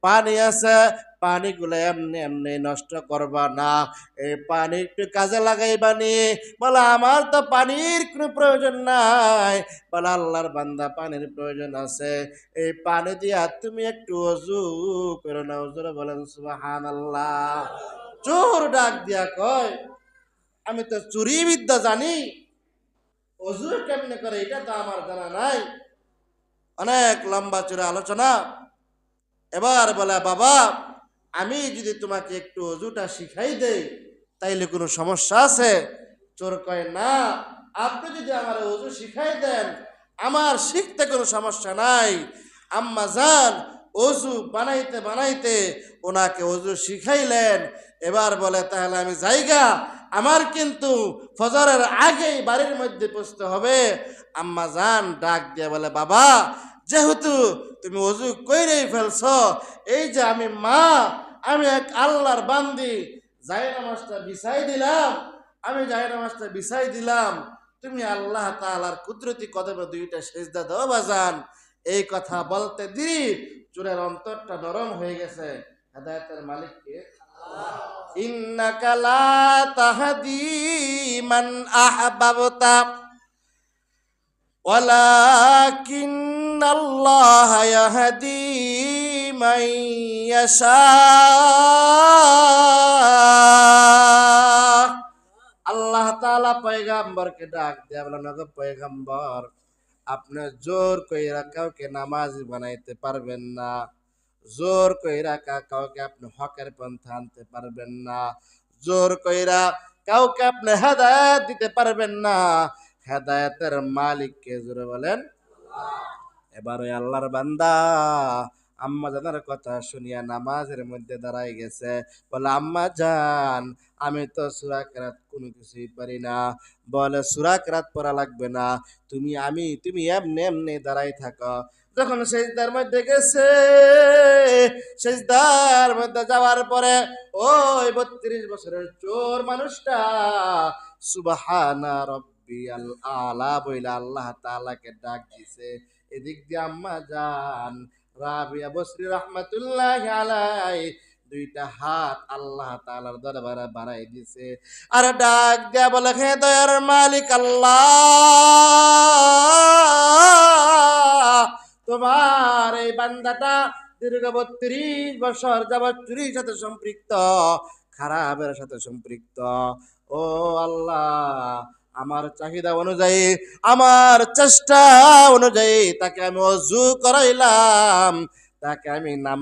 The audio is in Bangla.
পানি আছে, পানিগুলো এমনি এমনি নষ্ট করবা না, এই পানি একটু কাজে লাগাইবা নি। বলে আমার তো পানির কোনো প্রয়োজন নাই। বলে আল্লাহর বান্দা পানির প্রয়োজন আছে, এই পানি দিয়া তুমি একটু ওযু করে নাও। জোরে বলেন সুবহানাল্লাহ। চোর ডাক দিয়া কয়, আমি তো চুরি বিদ্যা জানি, ওযু কেমনে করে এটা তো আমার জানা নাই। অনেক লম্বা চূড়া আলোচনা। এবার বলে, বাবা আমি যদি তোমাকে একটু অজুটা শিখাই দেই তাইলে কোনো সমস্যা আছে? চোর কয়, না, আপনি যদি আমার অজু শিখাই দেন আমার শিখতে কোনো সমস্যা নাই। আম্মা জান অজু বানাইতে বানাইতে ওনাকে অজু শিখাইলেন। এবার বলে, তাহলে আমি যাইগা, আমার কিন্তু ফজরের আগেই বাড়ির মধ্যে পৌঁছতে হবে। আম্মা জান ডাক দিয়ে বলে, বাবা যেহেতু তুমি অজু কইরেই ফেলছ, এই যে আমি মা, আমি এক আল্লাহর বান্দি, জায়নামাজটা বিছাই দিলাম, আমি জায়নামাজটা বিছাই দিলাম, তুমি আল্লাহ তাআলার কুদরতি কদমে দুইটা সেজদা দাও বাজান। এই কথা বলতে দিই চোরের অন্তরটা নরম হয়ে গেছে। হেদায়েতের মালিক কে? ইন্নাকা লা তাহদি মান আহবাবতা ওয়ালাকিন্নাল্লাহ ইয়াহদি মান ইয়াশা। আল্লাহ তাআলা পয়গম্বরকে ডাক দিয়া বলেন, ওগো পয়গম্বর, আপনি জোর কইরা কাউকে নামাজি বানাইতে পারবেন না, জোর কইরা কাউকে আপনি হকের পন্থা আনতে পারবেন না, জোর কইরা কাউকে আপনি হেদায়েত দিতে পারবেন না। হেদায়েতের মালিক কে? জোরে বলেন। এবার ওই আল্লাহর বান্দা আম্মা জানের কথা শুনিয়া নামাজের মধ্যে দাঁড়াই গেছে। বলে, আম্মা জান আমি তো সূরা কেরাত কোনো কিছুই পারি না। বলে, সূরা কেরাত পড়া লাগবে না, তুমি এমনি এমনি দাঁড়াই থাকো। যখন সেজদার মধ্যে গেছে, সেজদার মধ্যে যাওয়ার পরে ওই 32 বছরের চোর মানুষটা সুবহানা রাব্বিয়াল আলা বইলা আল্লাহ তাআলাকে ডাক দিছে। এদিক দিয়ে আম্মা জান রাবিয়া বসরি রাহমাতুল্লাহি আলাইহি দুইটা হাত আল্লাহ তাআলার দরবারে বাড়াই দিছে, আর ডাক দিয়া বলে, হে দয়ার মালিক আল্লাহ, তোমার এই বান্দাটা দীর্ঘ 32 বছর যাবৎ চুরির সাথে সম্পৃক্ত, খারাপের সাথে সম্পৃক্ত। ও আল্লাহ, আমার চাহিদা অনুযায়ী, আমার চেষ্টা অনুযায়ী তাকে আমি ওযু করাইলাম, তাকে আমি নামাজ